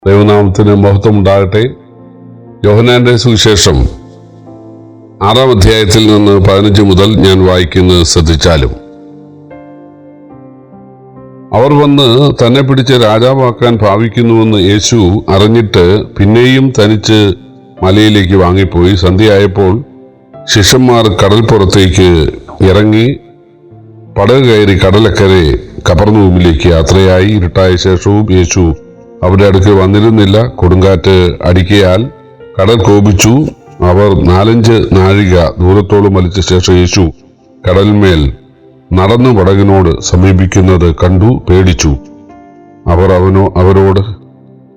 ദൈവനാമത്തിന് മഹത്വം ഉണ്ടാകട്ടെ. യോഹന്നാന്റെ സുവിശേഷം 6-ാം അധ്യായത്തിൽ നിന്ന് 15 മുതൽ ഞാൻ വായിക്കുന്നത് ശ്രദ്ധിച്ചാലും, അവർ വന്ന് തന്നെ പിടിച്ച് രാജാവാക്കാൻ ഭാവിക്കുന്നുവെന്ന് യേശു അറിഞ്ഞിട്ട് പിന്നെയും തനിച്ച് മലയിലേക്ക് വാങ്ങിപ്പോയി. സന്ധ്യയായപ്പോൾ ശിഷ്യന്മാർ കടൽപ്പുറത്തേക്ക് ഇറങ്ങി പടക് കയറി കടലക്കരെ കപർന്നൂമിലേക്ക് യാത്രയായി. ഇരുട്ടായ ശേഷവും യേശു അവരുടെ അടുക്കൽ വന്നിരുന്നില്ല. കൊടുങ്കാറ്റ് അടിക്കയാൽ കടൽ കോപിച്ചു. അവർ 4-5 നാഴിക ദൂരത്തോളം വലിച്ച ശേഷം യേശു കടലിന്മേൽ നടന്നു പടകിനോട് സമീപിക്കുന്നത് കണ്ടു, പേടിച്ചു.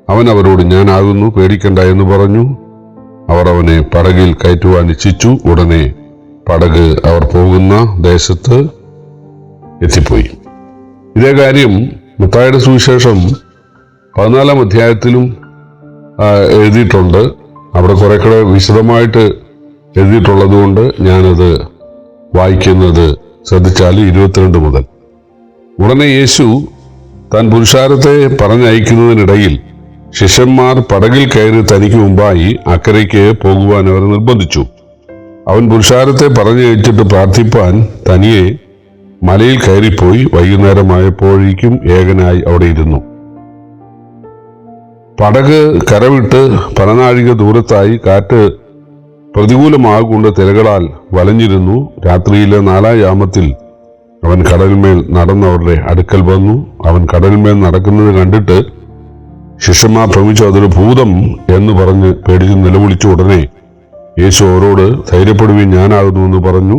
അവൻ അവരോട് ഞാനാകുന്നു, പേടിക്കണ്ട എന്ന് പറഞ്ഞു. അവർ അവനെ പടകിൽ കയറ്റുവാൻ ഇച്ഛിച്ചു. ഉടനെ പടക് അവർ പോകുന്ന ദേശത്ത് എത്തിപ്പോയി. ഇതേ കാര്യം മത്തായിയുടെ സുവിശേഷം 14-ാം അധ്യായത്തിലും എഴുതിയിട്ടുണ്ട്. അവിടെ കുറെ കൂടെ വിശദമായിട്ട് എഴുതിയിട്ടുള്ളത് കൊണ്ട് ഞാനത് വായിക്കുന്നത് ശ്രദ്ധിച്ചാൽ 22 മുതൽ. ഉടനെ യേശു താൻ പുരുഷാരത്തെ പറഞ്ഞയക്കുന്നതിനിടയിൽ ശിഷ്യന്മാർ പടകിൽ കയറി തനിക്ക് മുമ്പായി അക്കരയ്ക്ക് പോകുവാൻ അവർ നിർബന്ധിച്ചു. അവൻ പുരുഷാരത്തെ പറഞ്ഞയച്ചിട്ട് പ്രാർത്ഥിപ്പാൻ തനിയെ മലയിൽ കയറിപ്പോയി. വൈകുന്നേരമായപ്പോഴേക്കും ഏകനായി അവിടെ ഇരുന്നു. പടക് കരവിട്ട് പല നാഴിക ദൂരത്തായി. കാറ്റ് പ്രതികൂലമാകൊണ്ട് തിരകളാൽ വലഞ്ഞിരുന്നു. രാത്രിയിലെ 4-ാം യാമത്തിൽ അവൻ കടലിന്മേൽ നടന്നവരുടെ അടുക്കൽ വന്നു. അവൻ കടലിന്മേൽ നടക്കുന്നത് കണ്ടിട്ട് ശിഷ്യന്മാർ ഭ്രമിച്ചു. അതൊരു ഭൂതം എന്ന് പറഞ്ഞ് പേടിച്ച് നിലവിളിച്ചു. ഉടനെ യേശു അവരോട് ധൈര്യപ്പെടുവിൻ, ഞാനാകുന്നുവെന്ന് പറഞ്ഞു.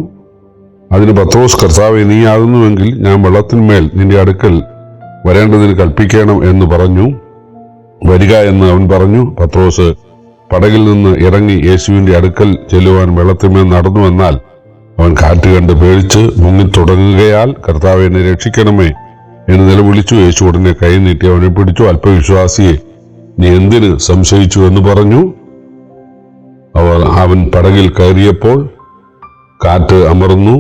അതിന് പത്രോസ്, കർത്താവേ, നീ ആകുന്നുവെങ്കിൽ ഞാൻ വെള്ളത്തിന്മേൽ നിന്റെ അടുക്കൽ വരേണ്ടതിന് കൽപ്പിക്കണം എന്ന് പറഞ്ഞു. വരിക എന്ന് അവൻ പറഞ്ഞു. പത്രോസ് പടകിൽ നിന്ന് ഇറങ്ങി യേശുവിന്റെ അടുക്കൽ ചെല്ലുവാൻ വെള്ളത്തിന്മേൽ നടന്നു. എന്നാൽ അവൻ കാറ്റ് കണ്ട് പേടിച്ച് മുങ്ങിത്തുടങ്ങുകയാൽ, കർത്താവേ, എന്നെ രക്ഷിക്കണമേ എന്ന് നിലവിളിച്ചു. യേശു ഉടനെ കൈ നീട്ടി അവനെ പിടിച്ചു. അല്പവിശ്വാസിയെ, നീ എന്തിന് സംശയിച്ചു എന്ന് പറഞ്ഞു. അവൻ പടകിൽ കയറിയപ്പോൾ കാറ്റ് അമർന്നു.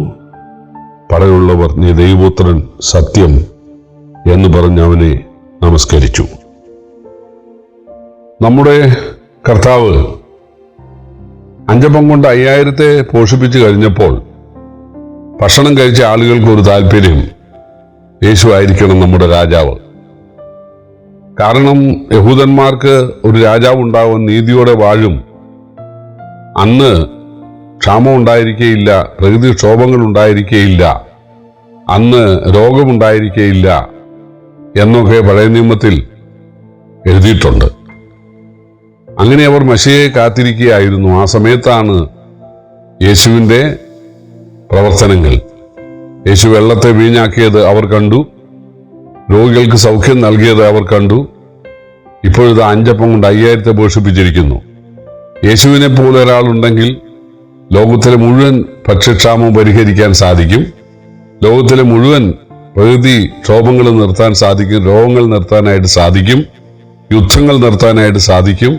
പടകിലുള്ളവർ, നീ ദൈവപുത്രൻ, സത്യം എന്ന് പറഞ്ഞ് അവനെ നമസ്കരിച്ചു. നമ്മുടെ കർത്താവ് 5 അപ്പം കൊണ്ട് 5000-ത്തെ പോഷിപ്പിച്ചു കഴിഞ്ഞപ്പോൾ ഭക്ഷണം കഴിച്ച ആളുകൾക്ക് ഒരു താല്പര്യം, യേശു ആയിരിക്കണം നമ്മുടെ രാജാവ്. കാരണം യഹൂദന്മാർക്ക് ഒരു രാജാവ് ഉണ്ടാവും, നീതിയോടെ വാഴും, അന്ന് ക്ഷാമം ഉണ്ടായിരിക്കുകയില്ല, പ്രകൃതിക്ഷോഭങ്ങൾ ഉണ്ടായിരിക്കുകയില്ല, അന്ന് രോഗമുണ്ടായിരിക്കുകയില്ല എന്നൊക്കെ പഴയ നിയമത്തിൽ എഴുതിയിട്ടുണ്ട്. അങ്ങനെ അവർ മശിഹയെ കാത്തിരിക്കുകയായിരുന്നു. ആ സമയത്താണ് യേശുവിൻ്റെ പ്രവർത്തനങ്ങൾ. യേശു വെള്ളത്തെ വീഞ്ഞാക്കിയത് അവർ കണ്ടു. രോഗികൾക്ക് സൗഖ്യം നൽകിയത് അവർ കണ്ടു. ഇപ്പോഴിത് 5 അപ്പം കൊണ്ട് 5000-ത്തെ പോഷിപ്പിച്ചിരിക്കുന്നു. യേശുവിനെ പോലെ ഒരാളുണ്ടെങ്കിൽ ലോകത്തിലെ മുഴുവൻ ഭക്ഷ്യക്ഷാമം പരിഹരിക്കാൻ സാധിക്കും. ലോകത്തിലെ മുഴുവൻ പ്രകൃതി ക്ഷോഭങ്ങൾ നിർത്താൻ സാധിക്കും. രോഗങ്ങൾ നിർത്താനായിട്ട് സാധിക്കും. യുദ്ധങ്ങൾ നിർത്താനായിട്ട് സാധിക്കും.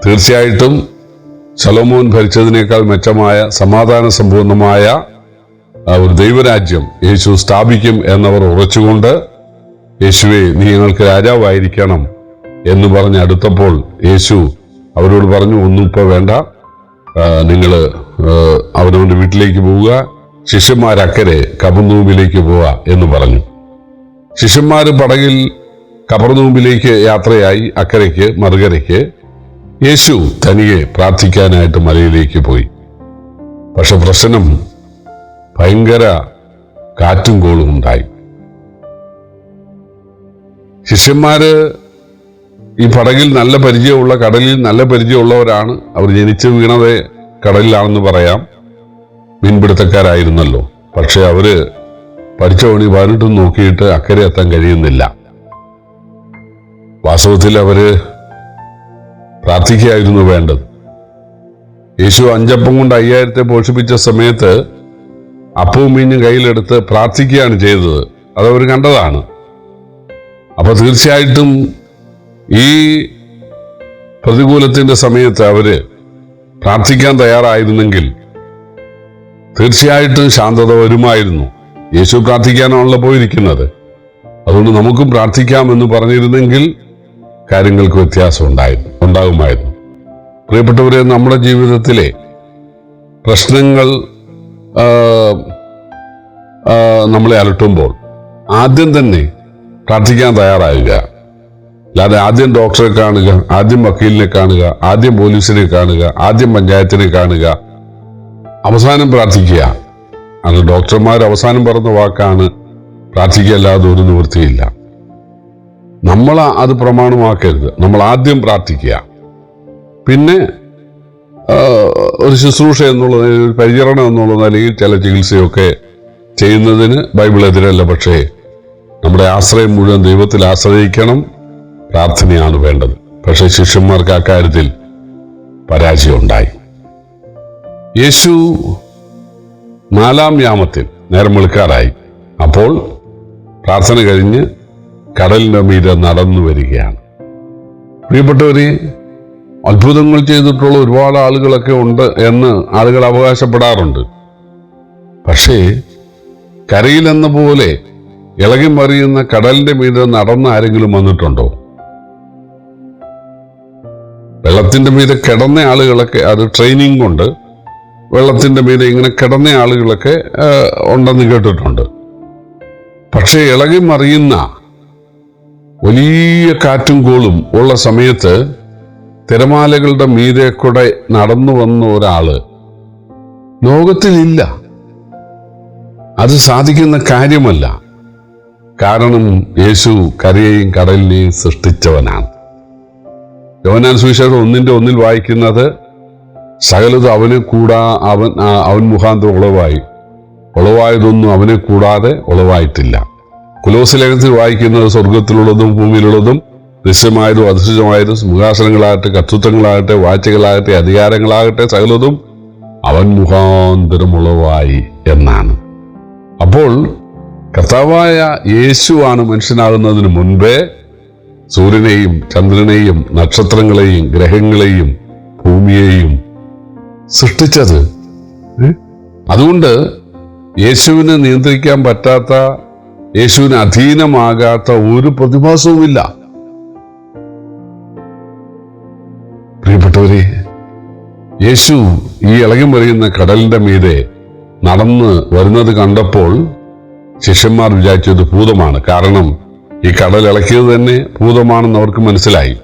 തീർച്ചയായിട്ടും ശലോമോൻ ഭരിച്ചതിനേക്കാൾ മെച്ചമായ സമാധാന സമ്പൂർണമായ ഒരു ദൈവരാജ്യം യേശു സ്ഥാപിക്കും എന്നവർ ഉറച്ചുകൊണ്ട്, യേശുവേ, നീ ഞങ്ങൾക്ക് രാജാവായിരിക്കണം എന്ന് പറഞ്ഞ് അടുത്തപ്പോൾ യേശു അവരോട് പറഞ്ഞു, ഒന്നും ഇപ്പോൾ വേണ്ട, നിങ്ങൾ അവനവൻ്റെ വീട്ടിലേക്ക് പോവുക, ശിഷ്യന്മാരക്കരെ കപർന്നൂമിലേക്ക് പോവുക എന്ന് പറഞ്ഞു. ശിഷ്യന്മാർ പടകിൽ കപർന്നൂമിലേക്ക് യാത്രയായി. അക്കരയ്ക്ക് മറുകരയ്ക്ക്. യേശു തനിയെ പ്രാർത്ഥിക്കാനായിട്ട് മലയിലേക്ക് പോയി. പക്ഷെ പ്രശ്നം, ഭയങ്കര കാറ്റും കോളും ഉണ്ടായി. ശിഷ്യന്മാര് ഈ പടകിൽ നല്ല പരിചയമുള്ള, കടലിൽ നല്ല പരിചയമുള്ളവരാണ്. അവർ ജനിച്ച് വീണത് കടലിലാണെന്ന് പറയാം. മീൻപിടുത്തക്കാരായിരുന്നല്ലോ. പക്ഷെ അവര് പഠിച്ച പണി 18 നോക്കിയിട്ട് അക്കരെ എത്താൻ കഴിയുന്നില്ല. വാസ്തവത്തിൽ അവര് പ്രാർത്ഥിക്കുകയായിരുന്നു വേണ്ടത്. യേശു 5 അപ്പം കൊണ്ട് 5000-ത്തെ പോഷിപ്പിച്ച സമയത്ത് അപ്പവും മീഞ്ഞും കയ്യിലെടുത്ത് പ്രാർത്ഥിക്കുകയാണ് ചെയ്തത്. അതവർ കണ്ടതാണ്. അപ്പൊ തീർച്ചയായിട്ടും ഈ പ്രതികൂലത്തിന്റെ സമയത്ത് അവര് പ്രാർത്ഥിക്കാൻ തയ്യാറായിരുന്നെങ്കിൽ തീർച്ചയായിട്ടും ശാന്തത വരുമായിരുന്നു. യേശു പ്രാർത്ഥിക്കാനാണല്ലോ പോയിരിക്കുന്നത്. അതുകൊണ്ട് നമുക്കും പ്രാർത്ഥിക്കാം എന്ന് പറഞ്ഞിരുന്നെങ്കിൽ കാര്യങ്ങൾക്ക് വ്യത്യാസം ഉണ്ടാകുമായിരുന്നു. പ്രിയപ്പെട്ടവരെ, നമ്മുടെ ജീവിതത്തിലെ പ്രശ്നങ്ങൾ നമ്മളെ അലട്ടുമ്പോൾ ആദ്യം തന്നെ പ്രാർത്ഥിക്കാൻ തയ്യാറാകുക. അല്ലാതെ ആദ്യം ഡോക്ടറെ കാണുക, ആദ്യം വക്കീലിനെ കാണുക, ആദ്യം പോലീസിനെ കാണുക, ആദ്യം പഞ്ചായത്തിനെ കാണുക, അവസാനം പ്രാർത്ഥിക്കുക. അത് ഡോക്ടർമാർ അവസാനം പറഞ്ഞ വാക്കാണ് പ്രാർത്ഥിക്കുക, അല്ലാതെ ഒരു നിവൃത്തിയില്ല. നമ്മൾ അത് പ്രമാണമാക്കരുത്. നമ്മൾ ആദ്യം പ്രാർത്ഥിക്കുക, പിന്നെ ഒരു ശുശ്രൂഷ എന്നുള്ള നിലയിൽ, ഒരു പരിചരണം എന്നുള്ള നിലയിൽ ചില ചികിത്സയൊക്കെ ചെയ്യുന്നതിന് ബൈബിൾ എതിരല്ല. പക്ഷേ നമ്മുടെ ആശ്രയം മുഴുവൻ ദൈവത്തിൽ ആശ്രയിക്കണം, പ്രാർത്ഥനയാണ് വേണ്ടത്. പക്ഷേ ശിഷ്യന്മാർക്ക് അക്കാര്യത്തിൽ പരാജയം ഉണ്ടായി. യേശു 4-ാം യാമത്തിൽ നേരം വെളുക്കാറായി. അപ്പോൾ പ്രാർത്ഥന കഴിഞ്ഞ് കടലിന്റെ മീതെ നടന്നു വരികയാണ്. പ്രിയപ്പെട്ടവരെ, അത്ഭുതങ്ങൾ ചെയ്തിട്ടുള്ള ഒരുപാട് ആളുകളൊക്കെ ഉണ്ട് എന്ന് ആളുകൾ അവകാശപ്പെടാറുണ്ട്. പക്ഷേ കരയിലെന്ന പോലെ ഇളകി മറിയുന്ന കടലിന്റെ മീതെ നടന്ന ആരെങ്കിലും വന്നിട്ടുണ്ടോ? വെള്ളത്തിന്റെ മീതെ കിടന്ന ആളുകളൊക്കെ, അത് ട്രെയിനിങ് കൊണ്ട് വെള്ളത്തിന്റെ മീതെ ഇങ്ങനെ കിടന്ന ആളുകളൊക്കെ ഉണ്ടെന്ന് കേട്ടിട്ടുണ്ട്. പക്ഷേ ഇളകി മറിയുന്ന വലിയ കാറ്റും കോളും ഉള്ള സമയത്ത് തിരമാലകളുടെ മീതെ കൂടെ നടന്നു വന്ന ഒരാള് ലോകത്തിലില്ല. അത് സാധിക്കുന്ന കാര്യമല്ല. കാരണം യേശു കരയെയും കടലിനെയും സൃഷ്ടിച്ചവനാണ്. യോഹന്നാൻ സുവിശേഷം 1:1 വായിക്കുന്നത്, സകലതും അവനെ അവൻ മുഖാന്തരം ഉളവായതൊന്നും അവനെ കൂടാതെ ഉളവായിട്ടില്ല. കൊലോസ്യ ലേഖനത്തിൽ വായിക്കുന്നത്, സ്വർഗത്തിലുള്ളതും ഭൂമിയിലുള്ളതും ദൃശ്യമായതും അദൃശ്യമായതും സിംഹാസനങ്ങളാകട്ടെ, കർത്തൃത്വങ്ങളാകട്ടെ, വാഴ്ചകളാകട്ടെ, അധികാരങ്ങളാകട്ടെ, സകലതും അവൻ മുഖാന്തരം ഉളവായി എന്നാണ്. അപ്പോൾ കർത്താവായ യേശുവാണ് മനുഷ്യനാകുന്നതിന് മുൻപേ സൂര്യനെയും ചന്ദ്രനെയും നക്ഷത്രങ്ങളെയും ഗ്രഹങ്ങളെയും ഭൂമിയെയും സൃഷ്ടിച്ചത്. അതുകൊണ്ട് യേശുവിനെ നിയന്ത്രിക്കാൻ പറ്റാത്ത, യേശുവിന് അധീനമാകാത്ത ഒരു പ്രതിഭാസവുമില്ല. പ്രിയപ്പെട്ടവരെ, യേശു ഈ ഇളകി മറിയുന്ന കടലിന്റെ മീതെ നടന്ന് വരുന്നത് കണ്ടപ്പോൾ ശിഷ്യന്മാർ വിചാരിച്ചത് ഭൂതമാണ്. കാരണം ഈ കടൽ ഇളക്കിയത് തന്നെ ഭൂതമാണെന്ന് അവർക്ക് മനസ്സിലായി.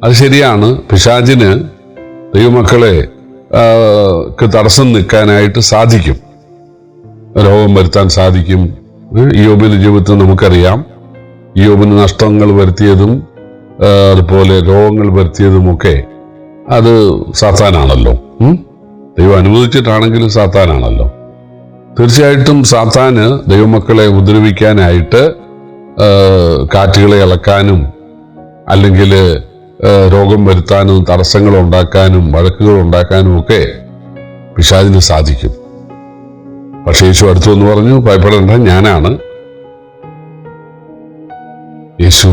അത് ശരിയാണ്. പിശാചിന് ദൈവമക്കളെ തടസ്സം നിൽക്കാനായിട്ട് സാധിക്കും, രോഗം വരുത്താൻ സാധിക്കും. ഇയ്യോബിന്റെ ജീവിതത്തിൽ നമുക്കറിയാം, ഇയ്യോബിന് നഷ്ടങ്ങൾ വരുത്തിയതും അതുപോലെ രോഗങ്ങൾ വരുത്തിയതുമൊക്കെ അത് സാത്താനാണല്ലോ. ദൈവം അനുവദിച്ചിട്ടാണെങ്കിലും സാത്താനാണല്ലോ. തീർച്ചയായിട്ടും സാത്താന് ദൈവമക്കളെ ഉപദ്രവിക്കാനായിട്ട് കാറ്റുകളെ ഇളക്കാനും അല്ലെങ്കിൽ രോഗം വരുത്താനും തടസ്സങ്ങൾ ഉണ്ടാക്കാനും വഴക്കുകൾ ഉണ്ടാക്കാനും ഒക്കെ പിശാചിന് സാധിക്കും. പക്ഷേ യേശു അടുത്തു എന്ന് പറഞ്ഞു, ഭയപ്പെടേണ്ട, ഞാനാണ്. യേശു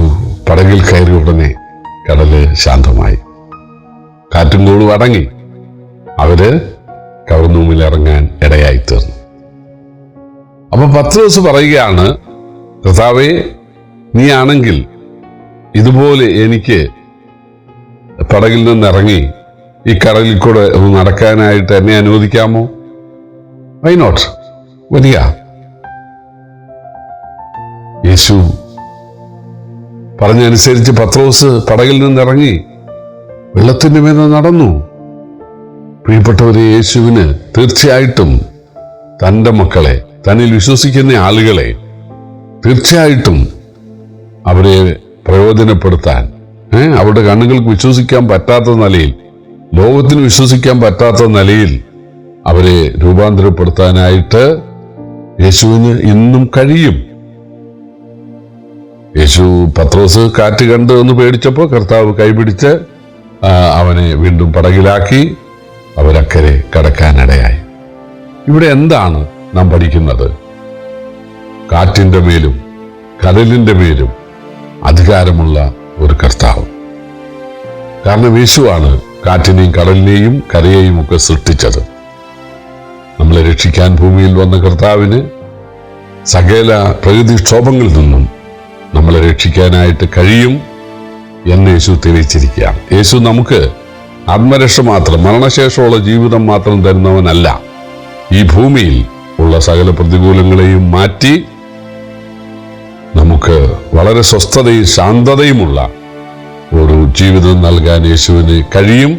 പടകിൽ കയറിയ ഉടനെ കടല് ശാന്തമായി, കാറ്റും കോളും അടങ്ങി. അവര് കവർന്നൂമിൽ ഇറങ്ങാൻ ഇടയായി തീർന്നു. അപ്പൊ പത്രോസ് പറയുകയാണ്, കർത്താവേ, നീ ആണെങ്കിൽ ഇതുപോലെ എനിക്ക് പടകിൽ നിന്നിറങ്ങി ഈ കടലിൽ കൂടെ ഒന്ന് നടക്കാനായിട്ട് എന്നെ അനുവദിക്കാമോ? വൈ നോട്ട്, വരിക. യേശു പറഞ്ഞനുസരിച്ച് പത്രോസ് പടകിൽ നിന്നിറങ്ങി വെള്ളത്തിന്റെ മീതെ നടന്നു. പ്രിയപ്പെട്ടവരെ, യേശുവിന് തീർച്ചയായിട്ടും തൻ്റെ മക്കളെ, തന്നിൽ വിശ്വസിക്കുന്ന ആളുകളെ തീർച്ചയായിട്ടും അവരെ പ്രയോജനപ്പെടുത്താൻ, അവരുടെ കണ്ണുകൾക്ക് വിശ്വസിക്കാൻ പറ്റാത്ത നിലയിൽ, ലോകത്തിന് വിശ്വസിക്കാൻ പറ്റാത്ത നിലയിൽ അവരെ രൂപാന്തരപ്പെടുത്താനായിട്ട് യേശുവിന് ഇന്നും കഴിയും. യേശു പത്രോസ് കാറ്റ് കണ്ട് എന്ന് പേടിച്ചപ്പോൾ കർത്താവ് കൈപിടിച്ച് അവനെ വീണ്ടും പടകിലാക്കി അവരക്കരെ കടക്കാനിടയായി. ഇവിടെ എന്താണ് നാം പഠിക്കുന്നത്? കാറ്റിന്റെ മേലും കടലിന്റെ മേലും അധികാരമുള്ള ഒരു കർത്താവ്. കാരണം യേശുവാണ് കാറ്റിനെയും കടലിനെയും കരയെയും ഒക്കെ സൃഷ്ടിച്ചത്. നമ്മളെ രക്ഷിക്കാൻ ഭൂമിയിൽ വന്ന കർത്താവിന് സകല പ്രകൃതിക്ഷോഭങ്ങളിൽ നിന്നും നമ്മളെ രക്ഷിക്കാനായിട്ട് കഴിയും എന്ന് യേശു തെളിയിച്ചിരിക്കുകയാണ്. യേശു നമുക്ക് ആത്മരക്ഷ മാത്രം, മരണശേഷമുള്ള ജീവിതം മാത്രം തരുന്നവനല്ല. ഈ ഭൂമിയിൽ ഉള്ള സകല പ്രതികൂലങ്ങളെയും മാറ്റി നമുക്ക് വളരെ സ്വസ്ഥതയും ശാന്തതയുമുള്ള ഒരു ജീവിതം നൽകാൻ യേശുവിന് കഴിയും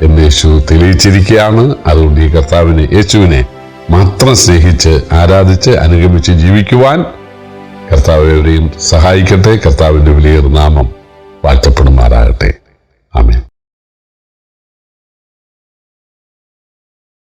എന്ന് യേശു തെളിയിച്ചിരിക്കുകയാണ്. അതുകൊണ്ട് ഈ കർത്താവിനെ, യേശുവിനെ മാത്രം സ്നേഹിച്ച് ആരാധിച്ച് അനുഗമിച്ച് ജീവിക്കുവാൻ കർത്താവ് എവരെയും സഹായിക്കട്ടെ. കർത്താവിൻ്റെ വിലയേറിയ നാമം വാഴ്ത്തപ്പെടുമാറാകട്ടെ. ആമേൻ.